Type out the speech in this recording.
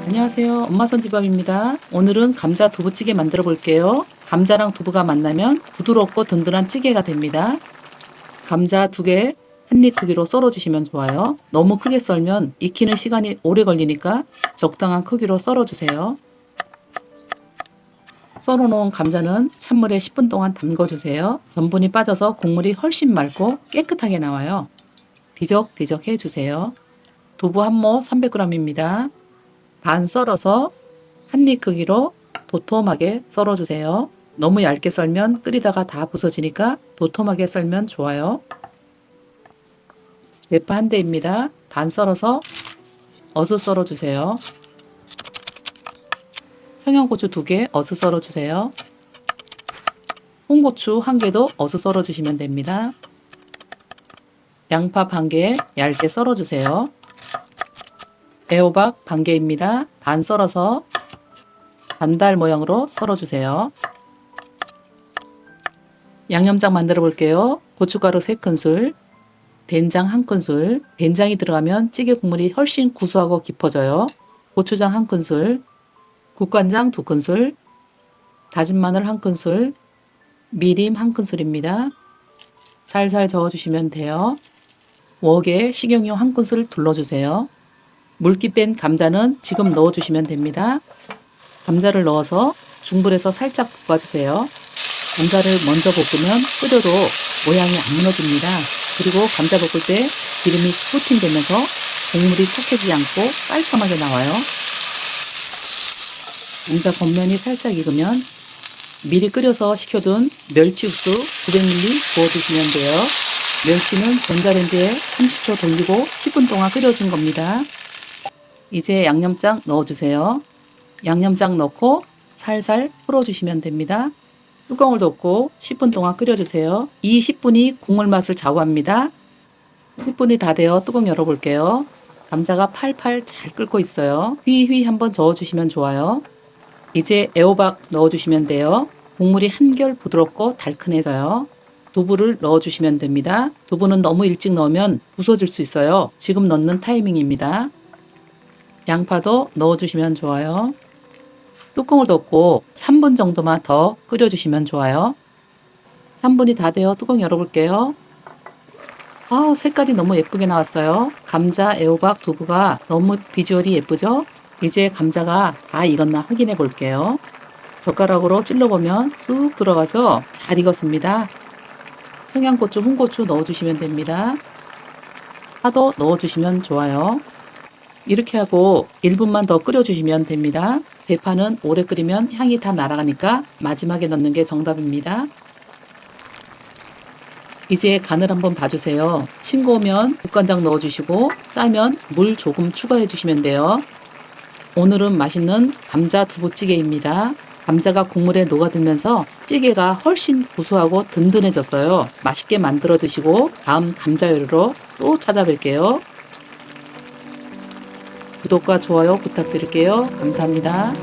안녕하세요. 엄마 손지밥입니다. 오늘은 감자 두부찌개 만들어 볼게요. 감자랑 두부가 만나면 부드럽고 든든한 찌개가 됩니다. 감자 2개 한 입 크기로 썰어 주시면 좋아요. 너무 크게 썰면 익히는 시간이 오래 걸리니까 적당한 크기로 썰어 주세요. 썰어 놓은 감자는 찬물에 10분 동안 담궈 주세요. 전분이 빠져서 국물이 훨씬 맑고 깨끗하게 나와요. 뒤적뒤적 해 주세요. 두부 한 모 300g입니다. 반 썰어서 한 입 크기로 도톰하게 썰어주세요. 너무 얇게 썰면 끓이다가 다 부서지니까 도톰하게 썰면 좋아요. 대파 한 대입니다. 반 썰어서 어슷 썰어주세요. 청양고추 2개 어슷 썰어주세요. 홍고추 1개도 어슷 썰어주시면 됩니다. 양파 반 개 얇게 썰어주세요. 애호박 반 개입니다. 반 썰어서 반달 모양으로 썰어주세요. 양념장 만들어 볼게요. 고춧가루 3큰술, 된장 1큰술, 된장이 들어가면 찌개 국물이 훨씬 구수하고 깊어져요. 고추장 1큰술, 국간장 2큰술, 다진 마늘 1큰술, 미림 1큰술입니다. 살살 저어주시면 돼요. 웍에 식용유 1큰술 둘러주세요. 물기 뺀 감자는 지금 넣어주시면 됩니다. 감자를 넣어서 중불에서 살짝 볶아주세요. 감자를 먼저 볶으면 끓여도 모양이 안 무너집니다. 그리고 감자 볶을 때 기름이 코팅되면서 국물이 탁해지지 않고 깔끔하게 나와요. 감자 겉면이 살짝 익으면 미리 끓여서 식혀둔 멸치 육수 900ml 부어주시면 돼요. 멸치는 전자레인지에 30초 돌리고 10분 동안 끓여준 겁니다. 이제 양념장 넣어주세요. 양념장 넣고 살살 풀어주시면 됩니다. 뚜껑을 덮고 10분 동안 끓여주세요. 이 10분이 국물 맛을 좌우합니다. 10분이 다 되어 뚜껑 열어볼게요. 감자가 팔팔 잘 끓고 있어요. 휘휘 한번 저어주시면 좋아요. 이제 애호박 넣어주시면 돼요. 국물이 한결 부드럽고 달큰해져요. 두부를 넣어주시면 됩니다. 두부는 너무 일찍 넣으면 부서질 수 있어요. 지금 넣는 타이밍입니다. 양파도 넣어주시면 좋아요. 뚜껑을 덮고 3분 정도만 더 끓여주시면 좋아요. 3분이 다 되어 뚜껑 열어볼게요. 색깔이 너무 예쁘게 나왔어요. 감자, 애호박, 두부가 너무 비주얼이 예쁘죠? 이제 감자가 다 익었나 확인해 볼게요. 젓가락으로 찔러보면 쑥 들어가죠? 잘 익었습니다. 청양고추, 홍고추 넣어주시면 됩니다. 파도 넣어주시면 좋아요. 이렇게 하고 1분만 더 끓여주시면 됩니다. 대파는 오래 끓이면 향이 다 날아가니까 마지막에 넣는 게 정답입니다. 이제 간을 한번 봐주세요. 싱거우면 국간장 넣어주시고 짜면 물 조금 추가해 주시면 돼요. 오늘은 맛있는 감자 두부찌개입니다. 감자가 국물에 녹아들면서 찌개가 훨씬 구수하고 든든해졌어요. 맛있게 만들어 드시고 다음 감자 요리로 또 찾아뵐게요. 구독과 좋아요 부탁드릴게요. 감사합니다.